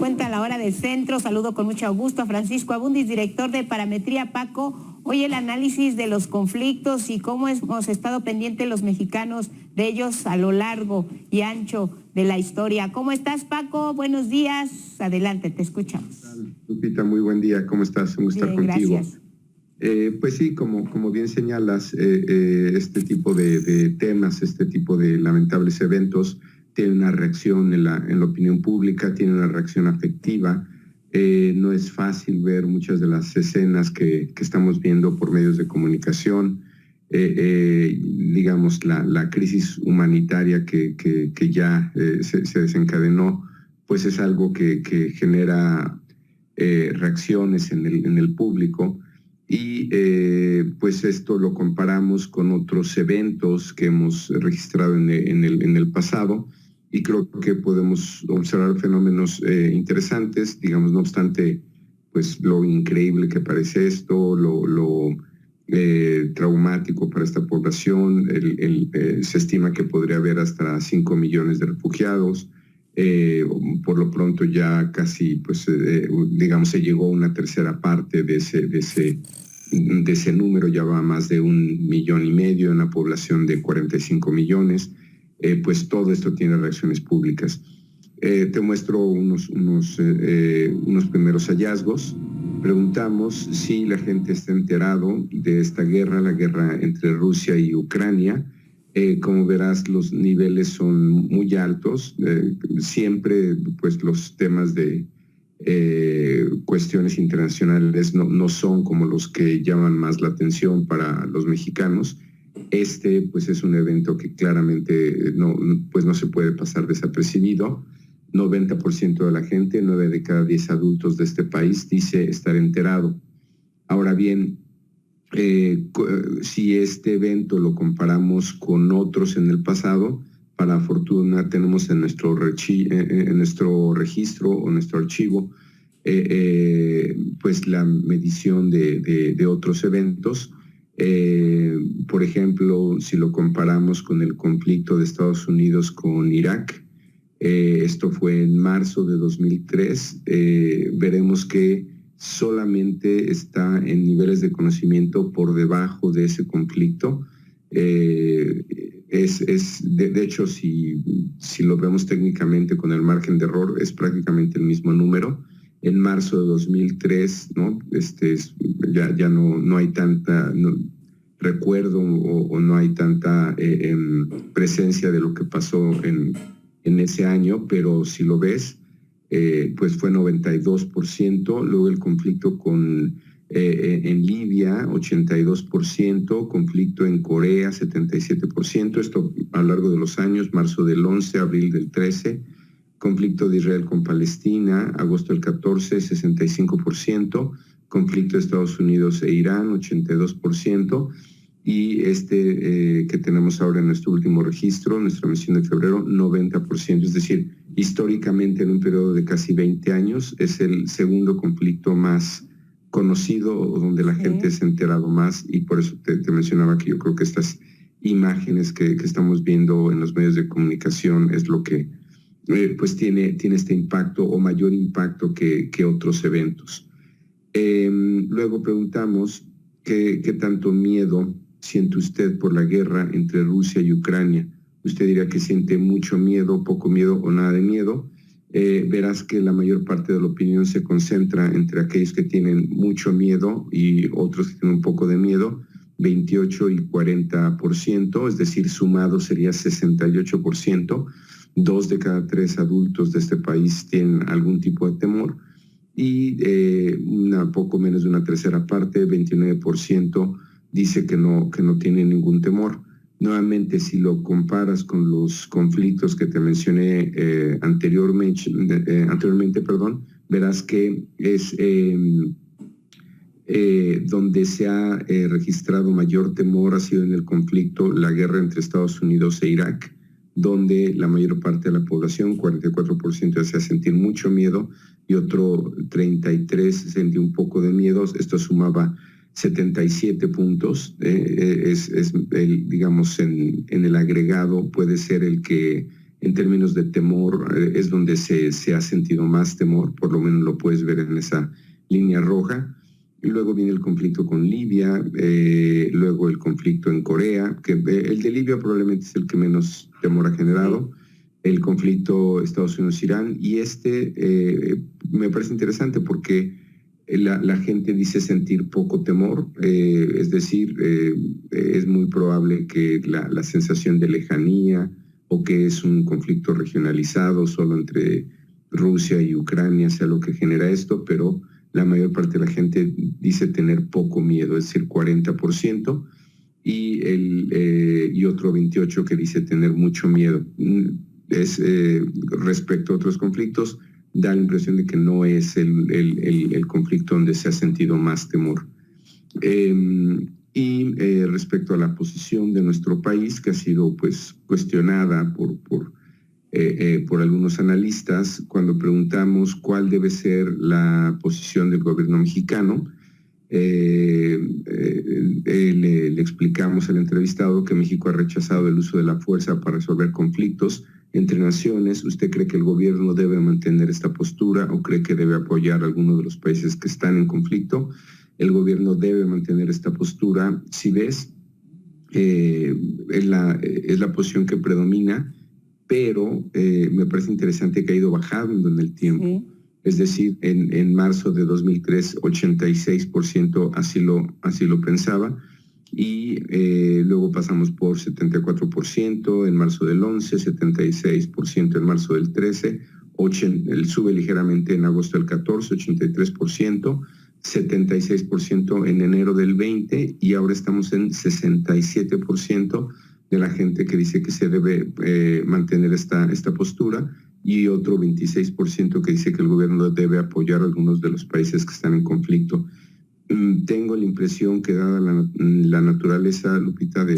50 a la hora del centro. Saludo con mucho gusto a Francisco Abundis, director de Parametría. Paco, hoy el análisis de los conflictos y cómo hemos estado pendientes los mexicanos de ellos a lo largo y ancho de la historia. ¿Cómo estás, Paco? Buenos días. Adelante, te escuchamos. Lupita, muy buen día. ¿Cómo estás? Un gusto estar contigo. Gracias. Pues sí, como bien señalas, este tipo de temas, este tipo de lamentables eventos, tiene una reacción en la opinión pública, tiene una reacción afectiva. No es fácil ver muchas de las escenas que estamos viendo por medios de comunicación. Digamos, la crisis humanitaria que ya se desencadenó, pues es algo que genera reacciones en el público. Y pues esto lo comparamos con otros eventos que hemos registrado en el pasado, y creo que podemos observar fenómenos interesantes, digamos, no obstante pues lo increíble que parece esto, lo traumático para esta población. Se estima que podría haber hasta 5 millones de refugiados. Por lo pronto ya casi, pues, digamos, se llegó a una tercera parte de ese número, ya va a más de 1,5 millones, en una población de 45 millones. Pues todo esto tiene reacciones públicas. Te muestro unos primeros hallazgos. Preguntamos si la gente está enterado de esta guerra, la guerra entre Rusia y Ucrania. Como verás, los niveles son muy altos. Siempre, pues, los temas de cuestiones internacionales no son como los que llaman más la atención para los mexicanos. Pues es un evento que claramente no se puede pasar desapercibido. 90% de la gente, 9 de cada 10 adultos de este país dice estar enterado. Ahora bien, si este evento lo comparamos con otros en el pasado, para fortuna tenemos en nuestro registro o nuestro archivo pues la medición de otros eventos. Por ejemplo, si lo comparamos con el conflicto de Estados Unidos con Irak, esto fue en marzo de 2003, veremos que solamente está en niveles de conocimiento por debajo de ese conflicto. De hecho, si lo vemos técnicamente con el margen de error, es prácticamente el mismo número. En marzo de 2003, ¿no? Ya no hay tanta recuerdo o no hay tanta presencia de lo que pasó en ese año, pero si lo ves, pues fue 92%, luego el conflicto en Libia, 82%, conflicto en Corea, 77%, esto a lo largo de los años, marzo del 11, abril del 13, conflicto de Israel con Palestina, agosto del 14, 65%, conflicto de Estados Unidos e Irán, 82%, y que tenemos ahora en nuestro último registro, nuestra misión de febrero, 90%. Es decir, históricamente en un periodo de casi 20 años es el segundo conflicto más conocido o donde la gente se ha enterado más, y por eso te mencionaba que yo creo que estas imágenes que estamos viendo en los medios de comunicación es lo que pues tiene este impacto o mayor impacto que otros eventos. Luego preguntamos ¿qué tanto miedo siente usted por la guerra entre Rusia y Ucrania? Usted diría que siente mucho miedo, poco miedo o nada de miedo. Verás que la mayor parte de la opinión se concentra entre aquellos que tienen mucho miedo y otros que tienen un poco de miedo, 28 y 40%, es decir, sumado sería 68%. 2 de cada 3 adultos de este país tienen algún tipo de temor, y poco menos de una tercera parte, 29%, dice que no tiene ningún temor. Nuevamente, si lo comparas con los conflictos que te mencioné anteriormente, verás que es donde se ha registrado mayor temor ha sido en el conflicto, la guerra entre Estados Unidos e Irak, donde la mayor parte de la población, 44%, hacía sentir mucho miedo y otro 33% sentía un poco de miedo. Esto sumaba 77 puntos. Digamos, en el agregado puede ser el en términos de temor, es donde se ha sentido más temor, por lo menos lo puedes ver en esa línea roja. Y luego viene el conflicto con Libia, luego el conflicto en Corea, que el de Libia probablemente es el que menos temor ha generado, el conflicto Estados Unidos-Irán, y me parece interesante porque la gente dice sentir poco temor, es decir, es muy probable que la sensación de lejanía o que es un conflicto regionalizado solo entre Rusia y Ucrania sea lo que genera esto, pero la mayor parte de la gente dice tener poco miedo, es decir, 40%, y otro 28% que dice tener mucho miedo. Respecto a otros conflictos, da la impresión de que no es el conflicto donde se ha sentido más temor. Respecto a la posición de nuestro país, que ha sido pues cuestionada por algunos analistas, cuando preguntamos cuál debe ser la posición del gobierno mexicano, le explicamos al entrevistado que México ha rechazado el uso de la fuerza para resolver conflictos entre naciones. ¿Usted cree que el gobierno debe mantener esta postura o cree que debe apoyar a alguno de los países que están en conflicto? El gobierno debe mantener esta postura. Si ves, es la posición que predomina, pero me parece interesante que ha ido bajando en el tiempo. Sí. Es decir, en marzo de 2003, 86% así lo pensaba, y luego pasamos por 74% en marzo del 11, 76% en marzo del 13, sube ligeramente en agosto del 14, 83%, 76% en enero del 20, y ahora estamos en 67% de la gente que dice que se debe mantener esta postura, y otro 26% que dice que el gobierno debe apoyar a algunos de los países que están en conflicto. Tengo la impresión que dada la naturaleza, Lupita, de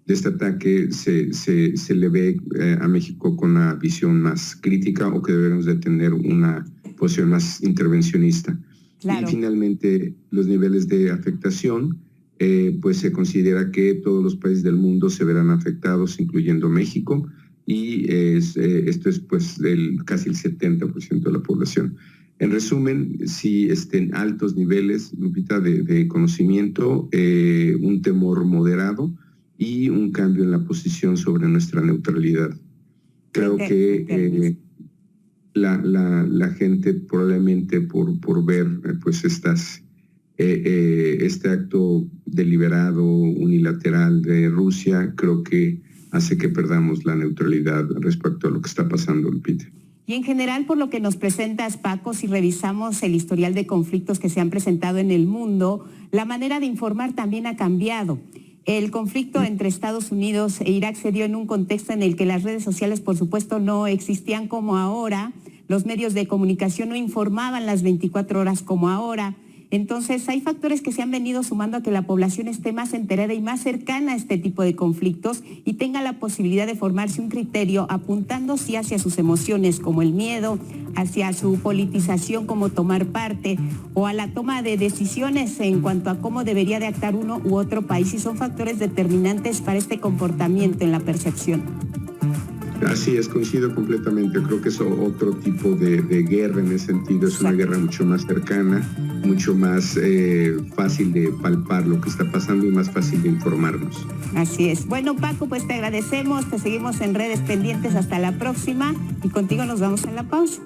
este ataque, se le ve a México con una visión más crítica, o que debemos de tener una posición más intervencionista. Claro. Y finalmente, los niveles de afectación, pues se considera que todos los países del mundo se verán afectados, incluyendo México, y esto es pues casi el 70% de la población. En resumen, sí en altos niveles, Lupita, de conocimiento, un temor moderado y un cambio en la posición sobre nuestra neutralidad. Creo que la gente probablemente por ver pues este acto deliberado, unilateral de Rusia, creo que hace que perdamos la neutralidad respecto a lo que está pasando, Lupita. Y en general, por lo que nos presentas, Paco, si revisamos el historial de conflictos que se han presentado en el mundo, la manera de informar también ha cambiado. El conflicto entre Estados Unidos e Irak se dio en un contexto en el que las redes sociales, por supuesto, no existían como ahora, los medios de comunicación no informaban las 24 horas como ahora. Entonces, hay factores que se han venido sumando a que la población esté más enterada y más cercana a este tipo de conflictos y tenga la posibilidad de formarse un criterio apuntando sí hacia sus emociones, como el miedo, hacia su politización, como tomar parte, o a la toma de decisiones en cuanto a cómo debería de actuar uno u otro país, y son factores determinantes para este comportamiento en la percepción. Así es, coincido completamente. Creo que es otro tipo de guerra en ese sentido. Es una guerra mucho más cercana, mucho más fácil de palpar lo que está pasando y más fácil de informarnos. Así es. Bueno, Paco, pues te agradecemos, te seguimos en redes pendientes. Hasta la próxima, y contigo nos vamos a la pausa.